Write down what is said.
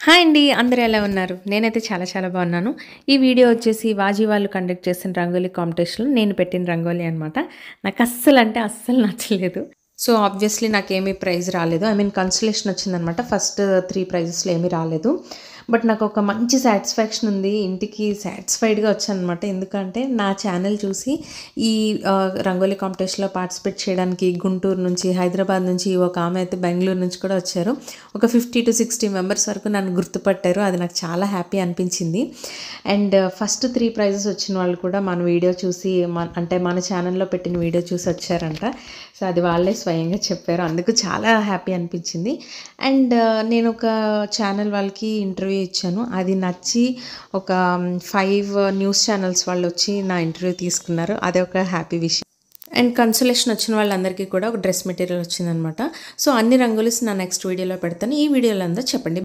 Hi అండి, అందరూ ఎలా ఉన్నారు? నేనైతే చాలా చాలా బాగున్నాను. ఈ వీడియో వచ్చేసి వాజీ వాళ్ళు కండక్ట్ చేసిన రంగోలీ కాంపిటీషన్‌లో నేను పెట్టిన రంగోలీ అనమాట. నాకు అస్సలంటే అస్సలు నచ్చలేదు. సో, ఆబ్వియస్లీ నాకేమీ ప్రైజ్ రాలేదు. ఐ మీన్ కన్సోలేషన్ వచ్చిందనమాట. ఫస్ట్ 3 ప్రైజెస్‌లో ఏమీ రాలేదు. బట్ నాకొక మంచి సాటిస్ఫాక్షన్ ఉంది. ఇంటికి సాటిస్ఫైడ్‌గా వచ్చాననమాట. ఎందుకంటే నా ఛానల్ చూసి ఈ రంగోలీ కాంపిటీషన్‌లో పార్టిసిపేట్ చేయడానికి గుంటూరు నుంచి, హైదరాబాద్ నుంచి, ఒక ఆమె అయితే బెంగుళూరు నుంచి కూడా వచ్చారు. ఒక 50-60 మెంబర్స్ వరకు నన్ను గుర్తుపట్టారు. అది నాకు చాలా హ్యాపీ అనిపించింది. అండ్ ఫస్ట్ 3 ప్రైజెస్ వచ్చిన వాళ్ళు కూడా మన వీడియో చూసి అంటే మన ఛానల్లో పెట్టిన వీడియో చూసి వచ్చారంట. సో, అది వాళ్ళే స్వయంగా చెప్పారు. అందుకు చాలా హ్యాపీ అనిపించింది. అండ్ నేను ఒక ఛానల్ వాళ్ళకి ఇంటర్వ్యూ ఇచ్చాను. అది నచ్చి ఒక 5 న్యూస్ ఛానల్స్ వాళ్ళు వచ్చి నా ఇంటర్వ్యూ తీసుకున్నారు. అదొక హ్యాపీ విషయం. అండ్ కన్సోలేషన్ వచ్చిన వాళ్ళందరికీ కూడా ఒక డ్రెస్ మెటీరియల్ వచ్చిందనమాట. సో, అన్ని రంగోలీస్ నా నెక్స్ట్ వీడియోలో పెడతాను. ఈ వీడియోలో అంతా చెప్పండి.